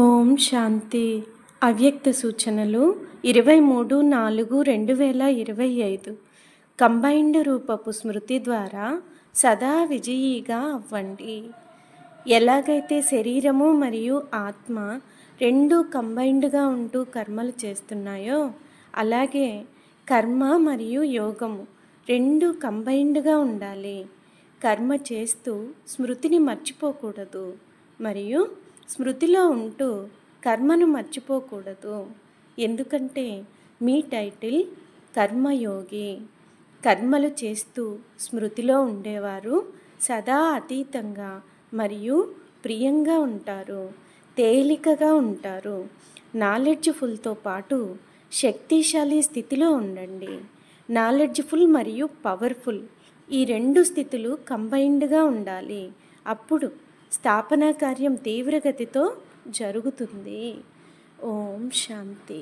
ఓం శాంతి. అవ్యక్త సూచనలు 23/4/2025. కంబైన్డ్ రూపపు స్మృతి ద్వారా సదా విజయీగా అవ్వండి. ఎలాగైతే శరీరము మరియు ఆత్మ రెండు కంబైన్డ్గా ఉంటూ కర్మలు చేస్తున్నాయో, అలాగే కర్మ మరియు యోగము రెండు కంబైన్డ్గా ఉండాలి. కర్మ చేస్తూ స్మృతిని మర్చిపోకూడదు మరియు స్మృతిలో ఉంటూ కర్మను మర్చిపోకూడదు. ఎందుకంటే మీ టైటిల్ కర్మయోగి. కర్మలు చేస్తూ స్మృతిలో ఉండేవారు సదా అతీతంగా మరియు ప్రియంగా ఉంటారు, తేలికగా ఉంటారు. నాలెడ్జ్ఫుల్తో పాటు శక్తిశాలి స్థితిలో ఉండండి. నాలెడ్జ్ఫుల్ మరియు పవర్ఫుల్ ఈ రెండు స్థితులు కంబైన్డ్గా ఉండాలి. అప్పుడు స్థాపనా కార్యం తీవ్రగతితో జరుగుతుంది. ఓం శాంతి.